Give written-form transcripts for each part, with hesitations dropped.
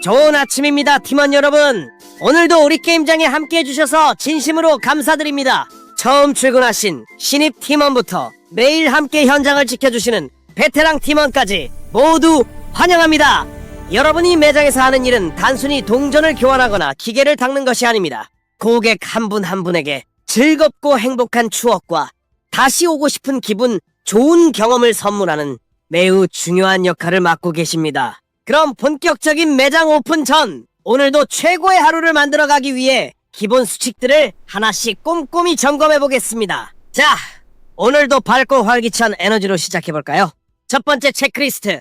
좋은 아침입니다, 팀원 여러분. 오늘도 우리 게임장에 함께 해주셔서 진심으로 감사드립니다. 처음 출근하신 신입 팀원부터 매일 함께 현장을 지켜주시는 베테랑 팀원까지 모두 환영합니다. 여러분이 매장에서 하는 일은 단순히 동전을 교환하거나 기계를 닦는 것이 아닙니다. 고객 한 분 한 분에게 즐겁고 행복한 추억과 다시 오고 싶은 기분, 좋은 경험을 선물하는 매우 중요한 역할을 맡고 계십니다. 그럼 본격적인 매장 오픈 전 오늘도 최고의 하루를 만들어가기 위해 기본 수칙들을 하나씩 꼼꼼히 점검해 보겠습니다. 자, 오늘도 밝고 활기찬 에너지로 시작해볼까요? 첫 번째 체크리스트,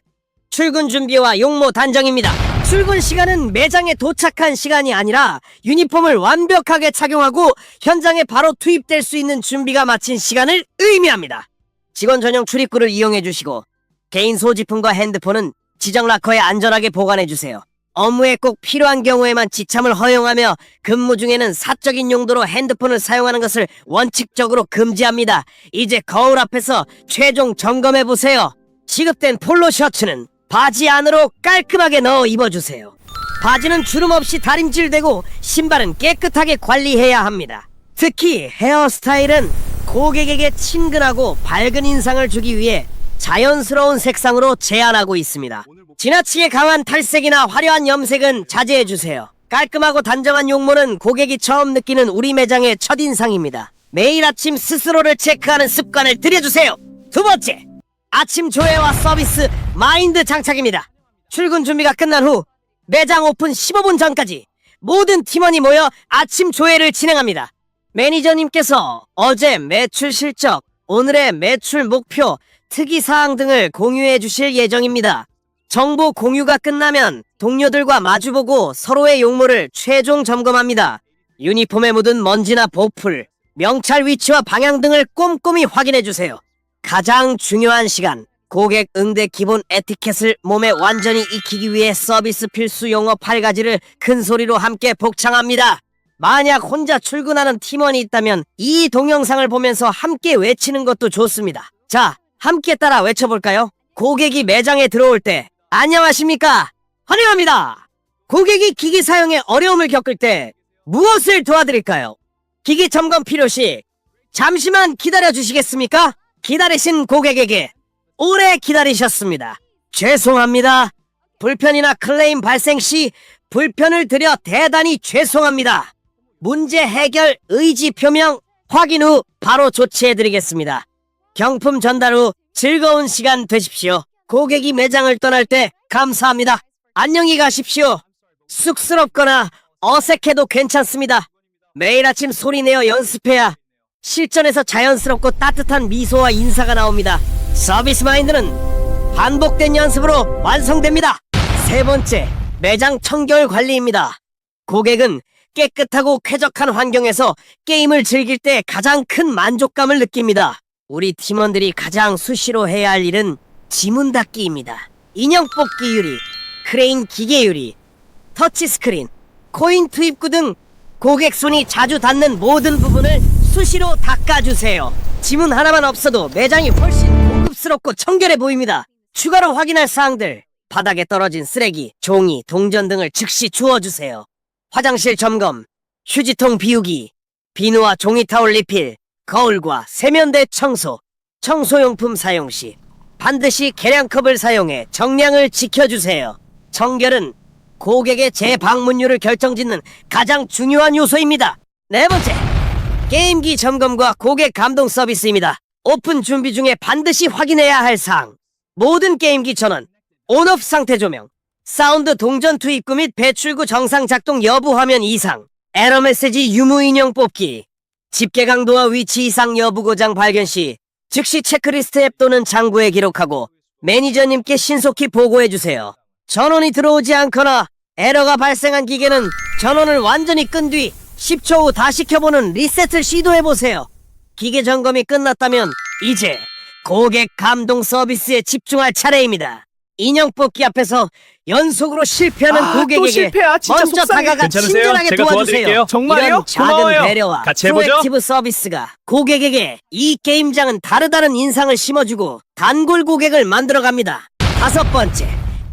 출근 준비와 용모 단정입니다. 출근 시간은 매장에 도착한 시간이 아니라 유니폼을 완벽하게 착용하고 현장에 바로 투입될 수 있는 준비가 마친 시간을 의미합니다. 직원 전용 출입구를 이용해 주시고 개인 소지품과 핸드폰은 지정 락커에 안전하게 보관해 주세요. 업무에 꼭 필요한 경우에만 지참을 허용하며 근무 중에는 사적인 용도로 핸드폰을 사용하는 것을 원칙적으로 금지합니다. 이제 거울 앞에서 최종 점검해 보세요. 지급된 폴로 셔츠는 바지 안으로 깔끔하게 넣어 입어주세요. 바지는 주름 없이 다림질되고 신발은 깨끗하게 관리해야 합니다. 특히 헤어스타일은 고객에게 친근하고 밝은 인상을 주기 위해 자연스러운 색상으로 제안하고 있습니다. 지나치게 강한 탈색이나 화려한 염색은 자제해주세요. 깔끔하고 단정한 용모는 고객이 처음 느끼는 우리 매장의 첫인상입니다. 매일 아침 스스로를 체크하는 습관을 들여주세요. 두 번째, 아침 조회와 서비스 마인드 장착입니다. 출근 준비가 끝난 후 매장 오픈 15분 전까지 모든 팀원이 모여 아침 조회를 진행합니다. 매니저님께서 어제 매출 실적, 오늘의 매출 목표, 특이사항 등을 공유해 주실 예정입니다. 정보 공유가 끝나면 동료들과 마주보고 서로의 용모를 최종 점검합니다. 유니폼에 묻은 먼지나 보풀, 명찰 위치와 방향 등을 꼼꼼히 확인해 주세요. 가장 중요한 시간, 고객 응대 기본 에티켓을 몸에 완전히 익히기 위해 서비스 필수 용어 8가지를 큰 소리로 함께 복창합니다. 만약 혼자 출근하는 팀원이 있다면 이 동영상을 보면서 함께 외치는 것도 좋습니다. 자, 함께 따라 외쳐볼까요? 고객이 매장에 들어올 때 안녕하십니까? 환영합니다. 고객이 기기 사용에 어려움을 겪을 때 무엇을 도와드릴까요? 기기 점검 필요시 잠시만 기다려 주시겠습니까? 기다리신 고객에게 오래 기다리셨습니다. 죄송합니다. 불편이나 클레임 발생 시 불편을 드려 대단히 죄송합니다. 문제 해결 의지 표명 확인 후 바로 조치해드리겠습니다. 경품 전달 후 즐거운 시간 되십시오. 고객이 매장을 떠날 때 감사합니다. 안녕히 가십시오. 쑥스럽거나 어색해도 괜찮습니다. 매일 아침 소리내어 연습해야 실전에서 자연스럽고 따뜻한 미소와 인사가 나옵니다. 서비스 마인드는 반복된 연습으로 완성됩니다. 세 번째, 매장 청결 관리입니다. 고객은 깨끗하고 쾌적한 환경에서 게임을 즐길 때 가장 큰 만족감을 느낍니다. 우리 팀원들이 가장 수시로 해야 할 일은 지문 닦기입니다. 인형 뽑기 유리, 크레인 기계 유리, 터치스크린, 코인 투입구 등 고객 손이 자주 닿는 모든 부분을 수시로 닦아주세요. 지문 하나만 없어도 매장이 훨씬 고급스럽고 청결해 보입니다. 추가로 확인할 사항들, 바닥에 떨어진 쓰레기, 종이, 동전 등을 즉시 주워주세요. 화장실 점검, 휴지통 비우기, 비누와 종이 타올 리필, 거울과 세면대 청소, 청소용품 사용 시 반드시 계량컵을 사용해 정량을 지켜주세요. 청결은 고객의 재방문율을 결정짓는 가장 중요한 요소입니다. 네 번째, 게임기 점검과 고객 감동 서비스입니다. 오픈 준비 중에 반드시 확인해야 할 사항, 모든 게임기 전원, 온오프 상태 조명, 사운드 동전 투입구 및 배출구 정상 작동 여부 화면 이상, 에러 메시지 유무 인형 뽑기, 집게 강도와 위치 이상 여부 고장 발견 시 즉시 체크리스트 앱 또는 장부에 기록하고 매니저님께 신속히 보고해주세요. 전원이 들어오지 않거나 에러가 발생한 기계는 전원을 완전히 끈 뒤 10초 후 다시 켜보는 리셋을 시도해보세요. 기계 점검이 끝났다면 이제 고객 감동 서비스에 집중할 차례입니다. 인형 뽑기 앞에서 연속으로 실패하는 또 고객에게 실패야. 진짜 먼저 속상해. 다가가 괜찮으세요? 친절하게 제가 도와주세요. 도와드릴게요. 정말요? 이런 작은 고마워요. 배려와 같이 해보죠. 프로액티브 서비스가 고객에게 이 게임장은 다르다는 인상을 심어주고 단골 고객을 만들어갑니다. 다섯 번째,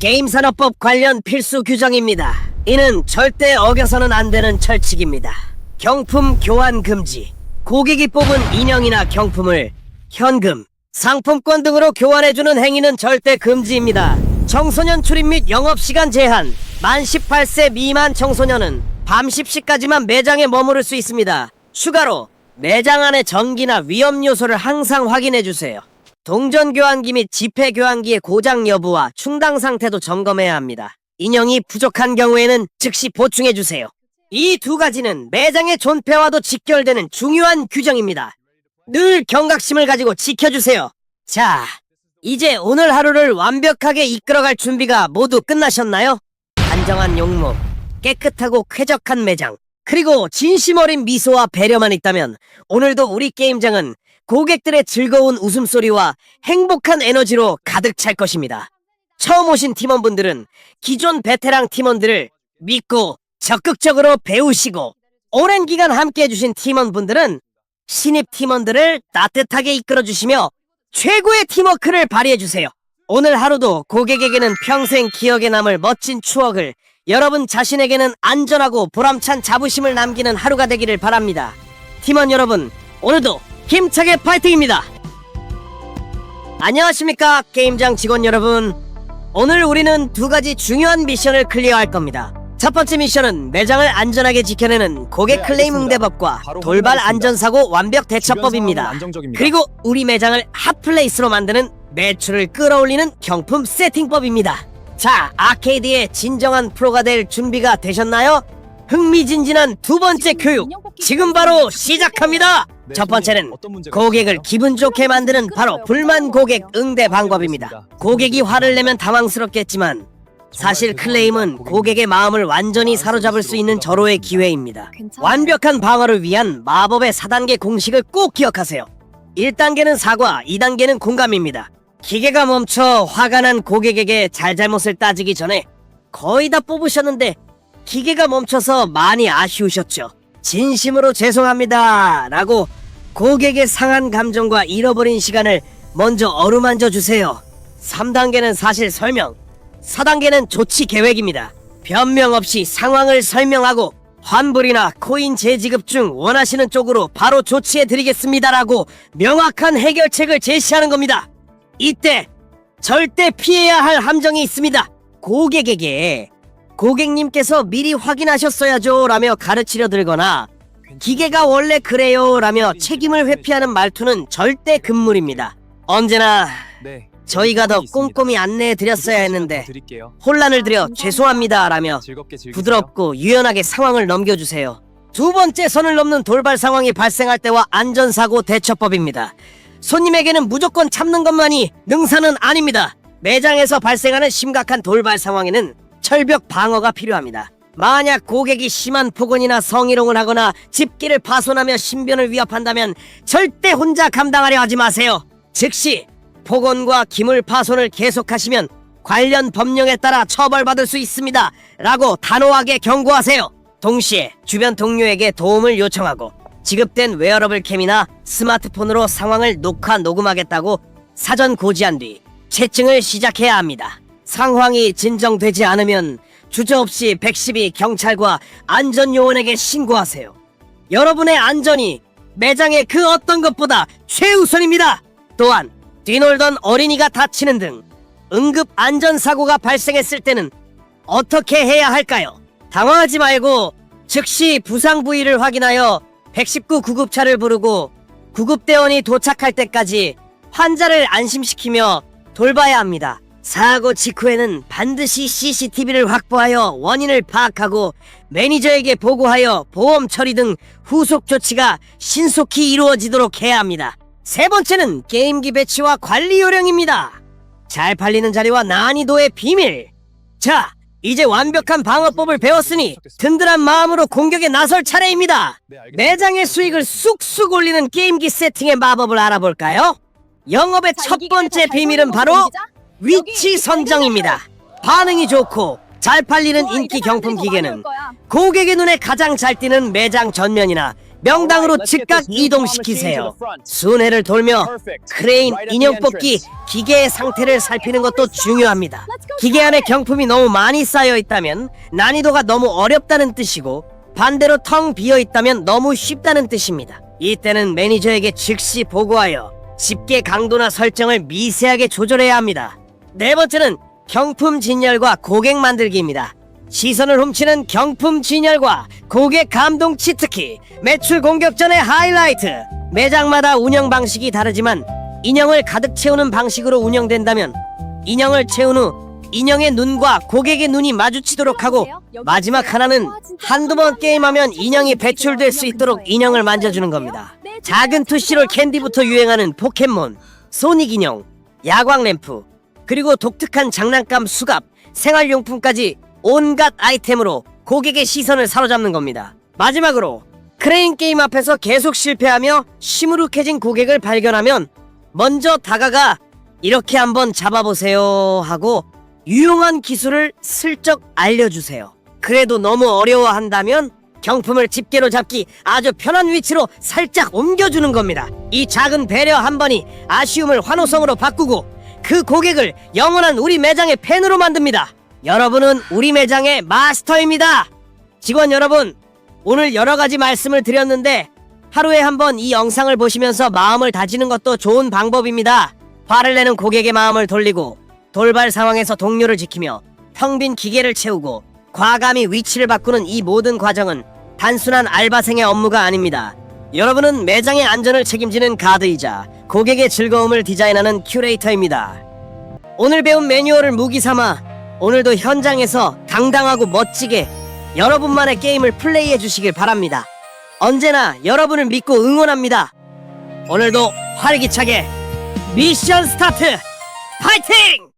게임산업법 관련 필수 규정입니다. 이는 절대 어겨서는 안 되는 철칙입니다. 경품 교환 금지. 고객이 뽑은 인형이나 경품을 현금, 상품권 등으로 교환해주는 행위는 절대 금지입니다. 청소년 출입 및 영업시간 제한. 만 18세 미만 청소년은 밤 10시까지만 매장에 머무를 수 있습니다. 추가로 매장 안의 전기나 위험 요소를 항상 확인해주세요. 동전 교환기 및 지폐 교환기의 고장 여부와 충당 상태도 점검해야 합니다. 인형이 부족한 경우에는 즉시 보충해주세요. 이 두 가지는 매장의 존폐와도 직결되는 중요한 규정입니다. 늘 경각심을 가지고 지켜주세요. 자, 이제 오늘 하루를 완벽하게 이끌어갈 준비가 모두 끝나셨나요? 단정한 용모, 깨끗하고 쾌적한 매장, 그리고 진심 어린 미소와 배려만 있다면 오늘도 우리 게임장은 고객들의 즐거운 웃음소리와 행복한 에너지로 가득 찰 것입니다. 처음 오신 팀원분들은 기존 베테랑 팀원들을 믿고 적극적으로 배우시고, 오랜 기간 함께 해주신 팀원분들은 신입 팀원들을 따뜻하게 이끌어주시며 최고의 팀워크를 발휘해주세요. 오늘 하루도 고객에게는 평생 기억에 남을 멋진 추억을, 여러분 자신에게는 안전하고 보람찬 자부심을 남기는 하루가 되기를 바랍니다. 팀원 여러분, 오늘도 힘차게 파이팅입니다. 안녕하십니까 게임장 직원 여러분. 오늘 우리는 두 가지 중요한 미션을 클리어할 겁니다. 첫 번째 미션은 매장을 안전하게 지켜내는 고객 클레임 응대법과 돌발 안전사고 완벽 대처법입니다. 그리고 우리 매장을 핫플레이스로 만드는 매출을 끌어올리는 경품 세팅법입니다. 자, 아케이드의 진정한 프로가 될 준비가 되셨나요? 흥미진진한 두 번째 교육 지금 바로 시작합니다. 첫 번째는 고객을 기분 좋게 만드는 바로 불만 고객 응대 방법입니다. 고객이 화를 내면 당황스럽겠지만 사실 클레임은 고객의 마음을 완전히 사로잡을 수 있는 절호의 기회입니다. 완벽한 방어를 위한 마법의 4단계 공식을 꼭 기억하세요. 1단계는 사과, 2단계는 공감입니다. 기계가 멈춰 화가 난 고객에게 잘잘못을 따지기 전에 거의 다 뽑으셨는데 기계가 멈춰서 많이 아쉬우셨죠. 진심으로 죄송합니다 라고 고객의 상한 감정과 잃어버린 시간을 먼저 어루만져 주세요. 3단계는 사실 설명, 4단계는 조치 계획입니다. 변명 없이 상황을 설명하고 환불이나 코인 재지급 중 원하시는 쪽으로 바로 조치해 드리겠습니다라고 명확한 해결책을 제시하는 겁니다. 이때 절대 피해야 할 함정이 있습니다. 고객에게 고객님께서 미리 확인하셨어야죠 라며 가르치려 들거나 기계가 원래 그래요 라며 책임을 회피하는 말투는 절대 금물입니다. 언제나 저희가 더 꼼꼼히 안내해 드렸어야 했는데 혼란을 드려 죄송합니다 라며 부드럽고 유연하게 상황을 넘겨주세요. 두 번째 선을 넘는 돌발 상황이 발생할 때와 안전사고 대처법입니다. 손님에게는 무조건 참는 것만이 능사는 아닙니다. 매장에서 발생하는 심각한 돌발 상황에는 철벽 방어가 필요합니다. 만약 고객이 심한 폭언이나 성희롱을 하거나 집기를 파손하며 신변을 위협한다면 절대 혼자 감당하려 하지 마세요. 즉시 폭언과 기물 파손을 계속하시면 관련 법령에 따라 처벌받을 수 있습니다 라고 단호하게 경고하세요. 동시에 주변 동료에게 도움을 요청하고 지급된 웨어러블 캠이나 스마트폰으로 상황을 녹화 녹음하겠다고 사전 고지한 뒤 채증을 시작해야 합니다. 상황이 진정되지 않으면 주저없이 112 경찰과 안전요원에게 신고하세요. 여러분의 안전이 매장의 그 어떤 것보다 최우선입니다. 또한 뒤놀던 어린이가 다치는 등 응급 안전사고가 발생했을 때는 어떻게 해야 할까요? 당황하지 말고 즉시 부상 부위를 확인하여 119 구급차를 부르고 구급대원이 도착할 때까지 환자를 안심시키며 돌봐야 합니다. 사고 직후에는 반드시 CCTV를 확보하여 원인을 파악하고 매니저에게 보고하여 보험 처리 등 후속 조치가 신속히 이루어지도록 해야 합니다. 세 번째는 게임기 배치와 관리 요령입니다. 잘 팔리는 자리와 난이도의 비밀. 자, 이제 완벽한 방어법을 배웠으니 든든한 마음으로 공격에 나설 차례입니다. 매장의 수익을 쑥쑥 올리는 게임기 세팅의 마법을 알아볼까요? 영업의 첫 번째 비밀은 바로 위치 선정입니다. 반응이 좋고 잘 팔리는 인기 경품 기계는 고객의 눈에 가장 잘 띄는 매장 전면이나 명당으로 즉각 이동시키세요. 순회를 돌며 크레인 인형 뽑기 기계의 상태를 살피는 것도 중요합니다. 기계 안에 경품이 너무 많이 쌓여 있다면 난이도가 너무 어렵다는 뜻이고, 반대로 텅 비어 있다면 너무 쉽다는 뜻입니다. 이때는 매니저에게 즉시 보고하여 집게 강도나 설정을 미세하게 조절해야 합니다. 네 번째는 경품 진열과 고객 만들기입니다. 시선을 훔치는 경품 진열과 고객 감동 치트키, 매출 공격 전의 하이라이트. 매장마다 운영 방식이 다르지만 인형을 가득 채우는 방식으로 운영된다면 인형을 채운 후 인형의 눈과 고객의 눈이 마주치도록 하고, 마지막 하나는 한두 번 게임하면 인형이 배출될 수 있도록 인형을 만져주는 겁니다. 작은 투시롤 캔디부터 유행하는 포켓몬, 소닉 인형, 야광 램프, 그리고 독특한 장난감 수갑, 생활용품까지 온갖 아이템으로 고객의 시선을 사로잡는 겁니다. 마지막으로 크레인 게임 앞에서 계속 실패하며 시무룩해진 고객을 발견하면 먼저 다가가 이렇게 한번 잡아보세요 하고 유용한 기술을 슬쩍 알려주세요. 그래도 너무 어려워한다면 경품을 집게로 잡기 아주 편한 위치로 살짝 옮겨주는 겁니다. 이 작은 배려 한 번이 아쉬움을 환호성으로 바꾸고 그 고객을 영원한 우리 매장의 팬으로 만듭니다. 여러분은 우리 매장의 마스터입니다. 직원 여러분, 오늘 여러가지 말씀을 드렸는데 하루에 한 번 이 영상을 보시면서 마음을 다지는 것도 좋은 방법입니다. 화를 내는 고객의 마음을 돌리고 돌발 상황에서 동료를 지키며 텅 빈 기계를 채우고 과감히 위치를 바꾸는 이 모든 과정은 단순한 알바생의 업무가 아닙니다. 여러분은 매장의 안전을 책임지는 가드이자 고객의 즐거움을 디자인하는 큐레이터입니다. 오늘 배운 매뉴얼을 무기 삼아 오늘도 현장에서 당당하고 멋지게 여러분만의 게임을 플레이해 주시길 바랍니다. 언제나 여러분을 믿고 응원합니다. 오늘도 활기차게 미션 스타트! 파이팅!